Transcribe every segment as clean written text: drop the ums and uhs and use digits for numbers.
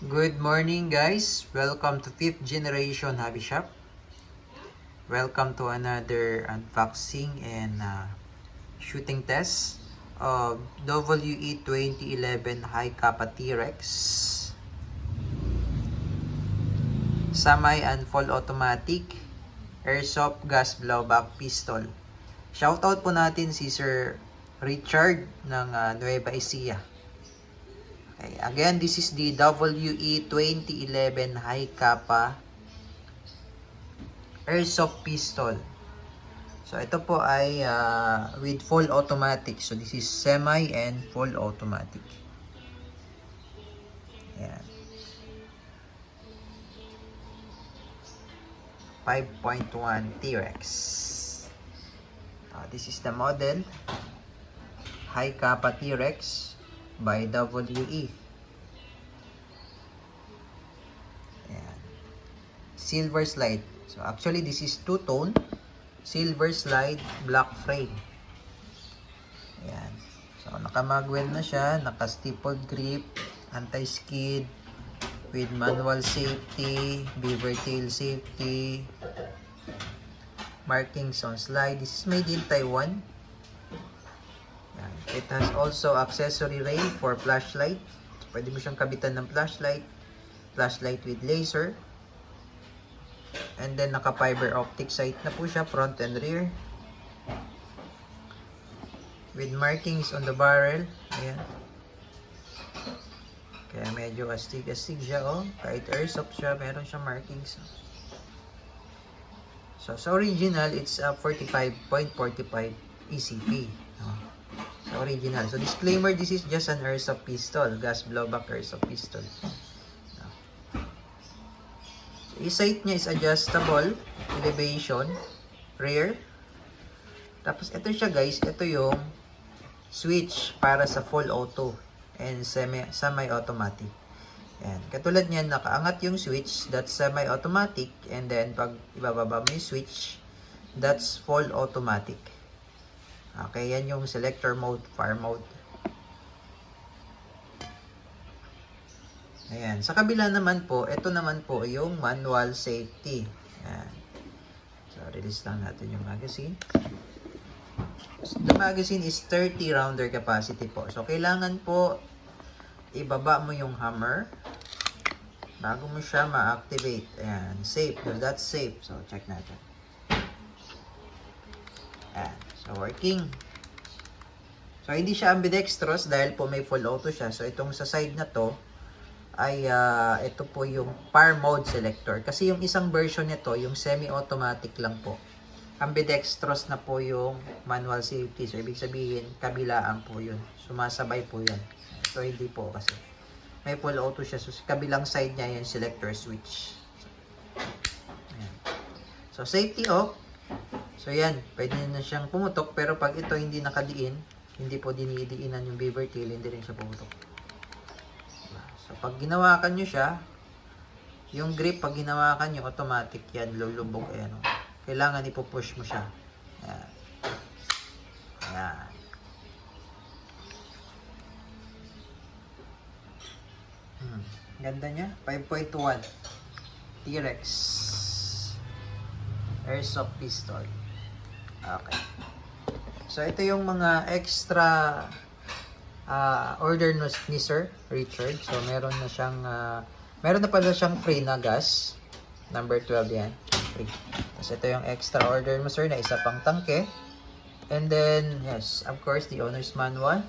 Good morning guys! Welcome to 5th Generation Hobby Shop. Welcome to another unboxing and shooting test of WE 2011 High Kappa T-Rex Semi and Full Automatic Airsoft Gas Blowback Pistol. Shoutout po natin si Sir Richard ng Nueva Ecija. Okay, again, this is the WE 2011 High Kappa Airsoft Pistol. So, ito po ay with full automatic. So, this is semi and full automatic. Ayan. 5.1 T-Rex. This is the model. High Kappa T-Rex by WE. Ayan. Silver slide. So actually this is two-tone. Silver slide, black frame. Ayan. So naka-magwell na siya, naka-stippled grip, anti-skid, with manual safety, beaver tail safety, markings on slide. This is made in Taiwan. It has also accessory rail for flashlight. Pwede mo siyang kabitan ng flashlight with laser. And then naka fiber optic sight na po siya, front and rear. With markings on the barrel. Ayan. Kaya medyo astig-astig siya, oh. Kahit airsoft siya, meron siyang markings. So sa original, it's 45.45 ECP. Oh. Original. So disclaimer, this is just an airsoft pistol, gas blowback airsoft pistol. Yung sight niya is adjustable, elevation, rear. Tapos ito siya guys, ito yung switch para sa full auto and semi-automatic. Ayan. Katulad niyan, nakaangat yung switch, that's semi-automatic, and then pag ibababa mo yung switch, that's full automatic. Okay, yan yung selector mode, fire mode. Ayan. Sa kabila naman po, ito naman po yung manual safety. Ayan. So, release lang natin yung magazine. So, the magazine is 30 rounder capacity po. So, kailangan po ibaba mo yung hammer bago mo siya ma-activate. Ayan. Safe. That's safe. So, check natin. Ayan. So, working. So, hindi siya ambidextrous dahil po may full auto siya. So, itong sa side na to ay ito po yung par mode selector. Kasi yung isang version nito, yung semi-automatic lang po. Ambidextrous na po yung manual safety. So, ibig sabihin, kabilaan po yun. Sumasabay po yan. So, hindi po kasi. May full auto siya. So, kabilang side niya yung selector switch. Ayan. So, safety off. So yan, pwede na siyang pumutok, pero pag ito hindi nakadiin, hindi po dinidiinan yung beaver tail, hindi rin siya pumutok. So pag ginawakan nyo siya, yung grip pag ginawakan nyo, automatic yan, lulubog. Ayan, oh. Kailangan ipupush mo siya. Ayan. Ayan. Ganda niya, 5.1 T-Rex Airsoft Pistol. Okay. So, ito yung mga extra order ni Sir Richard. So, meron na pala siyang free na gas. Number 12 yan. Free. Tapos, ito yung extra order mo, sir, na isa pang tangke. And then, yes, of course, the owner's manual.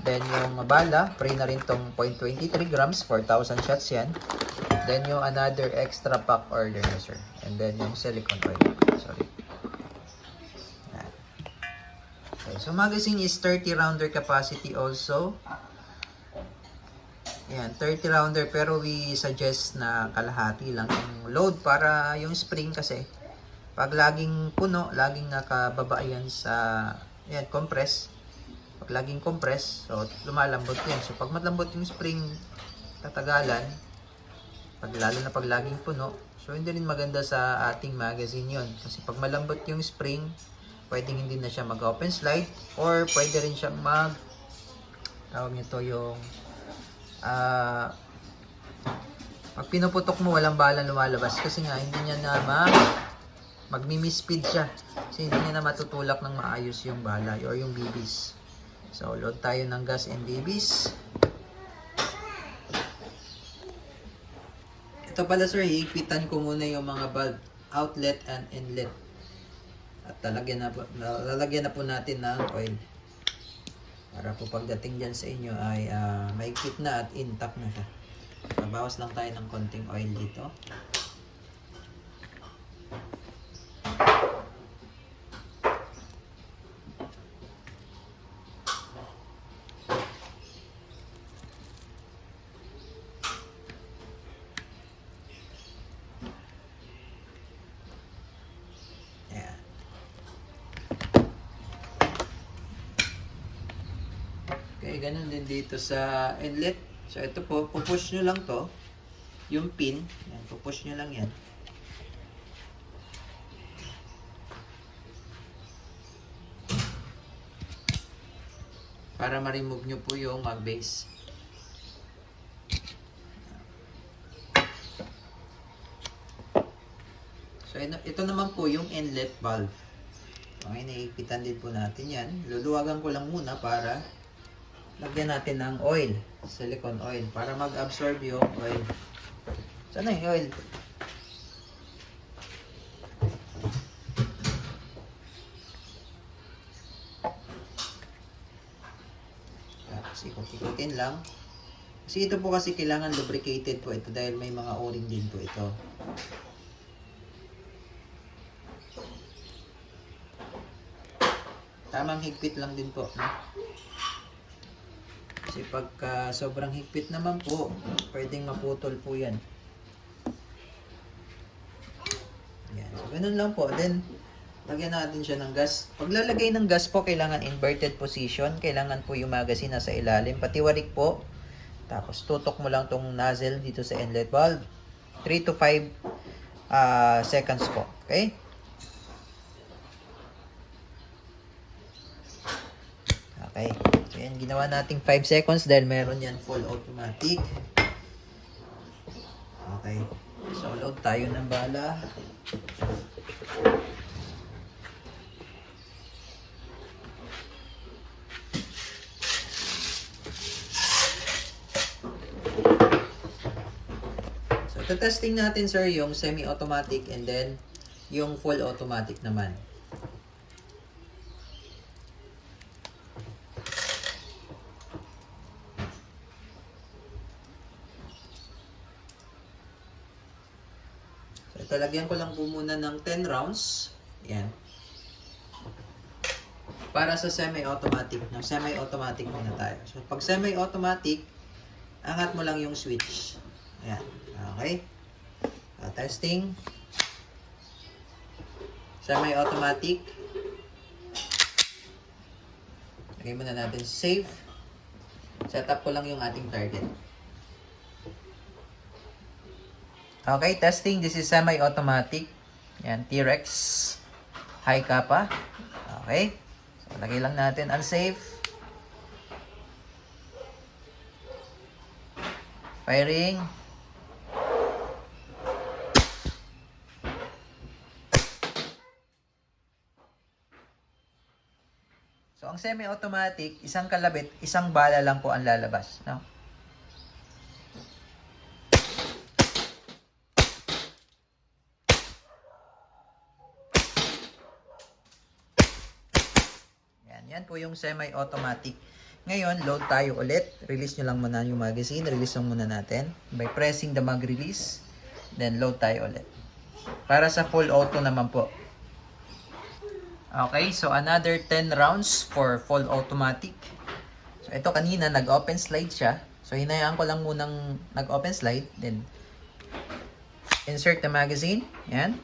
Then, yung bala, free na rin tong 0.23 grams, 4,000 shots yan. Then, yung another extra pack order mo, sir. And then, yung silicone oil. Sorry. Okay, so magazine is 30 rounder capacity also. Ayan, 30 rounder, pero we suggest na kalahati lang yung load para yung spring kasi pag laging puno, laging nakababa yan sa yan, compress. Pag laging compress, so lumalambot yan. So pag malambot yung spring, tatagalan. Lalo na pag laging puno, so hindi rin maganda sa ating magazine yon. Kasi pag malambot yung spring, pwedeng hindi na siya mag-open slide, or pwede rin siyang tawag nito yung Pag pinuputok mo, walang bala lumalabas. Kasi nga, hindi niya na magmi-speed siya. Kasi hindi niya na matutulak ng maayos yung bala or yung BBs. So, load tayo ng gas and BBs. Ito pala sir, higpitan ko muna yung mga valve, outlet and inlet. At lalagyan na po natin ng oil. Para po pagdating dyan sa inyo ay maigpit na at intact na siya. Bawas lang tayo ng konting oil dito. Ayan. Okay, ganun din dito sa inlet. So, ito po, pupush nyo lang to. Yung pin. Yan, pupush nyo lang yan. Para ma-remove nyo po yung mag base. So, ito naman po yung inlet valve. Okay, naiipitan din po natin yan. Luluwagan ko lang muna para lagyan natin ng oil, silicone oil, para mag-absorb yung oil. Saan na yung oil? Tapos ikot-ikotin lang. Kasi ito po kasi kailangan lubricated po ito dahil may mga o-ring din po ito. Tamang higpit lang din po, no? Kasi pagka sobrang higpit naman po, pwedeng maputol po yan. Yan. So, ganun lang po. Then, lagyan natin siya ng gas. Paglalagay ng gas po, kailangan inverted position. Kailangan po yung magazine nasa ilalim. Patiwarik po. Tapos, tutok mo lang tong nozzle dito sa inlet valve. 3 to 5 seconds po. Okay? Okay. So, yan. Ginawa nating 5 seconds dahil meron yan full automatic. Okay. So, load tayo ng bala. So, testing natin sir yung semi-automatic and then yung full automatic naman. So, lagyan ko lang po muna ng 10 rounds. Yan. Para sa semi-automatic. Ng semi-automatic muna tayo. So, pag semi-automatic, angat mo lang yung switch. Ayan. Okay. Testing. Semi-automatic. Lagay muna natin save. Set up ko lang yung ating target. Okay, testing. This is semi-automatic. Yan, T-Rex. High kappa. Okay. So, lagay lang natin unsafe. Firing. So, ang semi-automatic, isang kalabit, isang bala lang po ang lalabas. No? Yan po yung semi-automatic. Ngayon, load tayo ulit. Release nyo lang muna yung magazine. Release lang muna natin. By pressing the mag release. Then, load tayo ulit. Para sa full auto naman po. Okay, so another 10 rounds for full automatic. So, ito kanina, nag-open slide siya. So, hinayaan ko lang munang nag-open slide. Then, insert the magazine. Yan.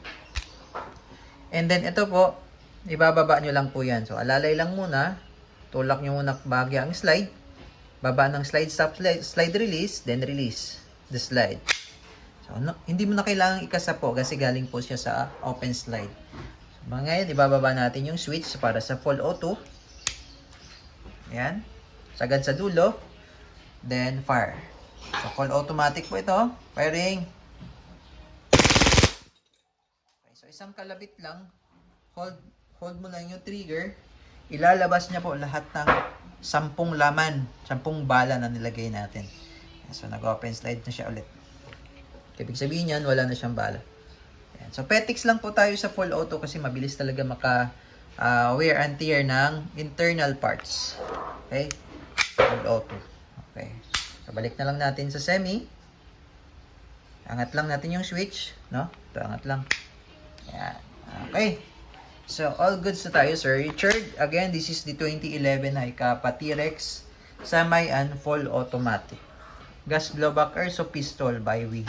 And then, ito po, ibababa nyo lang po yan. So, alalay lang muna. Tulak nyo muna bahagya ang slide. Baba ng slide, stop slide release. Then release the slide. So, hindi mo na kailangang ikasa po kasi galing po siya sa open slide. So, ngayon, ibababa natin yung switch para sa full auto. Ayan. Sagad sa dulo. Then fire. So, full automatic po ito. Firing. Okay, so, isang kalabit lang. Hold mo lang yung trigger. Ilalabas niya po lahat ng 10 laman. 10 bala na nilagay natin. So, nag-open slide na siya ulit. Ibig sabihin yan, wala na siyang bala. Ayan. So, petics lang po tayo sa full auto kasi mabilis talaga wear and tear ng internal parts. Okay? Full auto. Okay. So, balik na lang natin sa semi. Angat lang natin yung switch. No? Ito, angat lang. Ayan. Okay. So, all goods na tayo, Sir Richard. Again, this is the 2011 Hi-Capa T-Rex semi and full automatic. Gas blowback air, so pistol by wheel.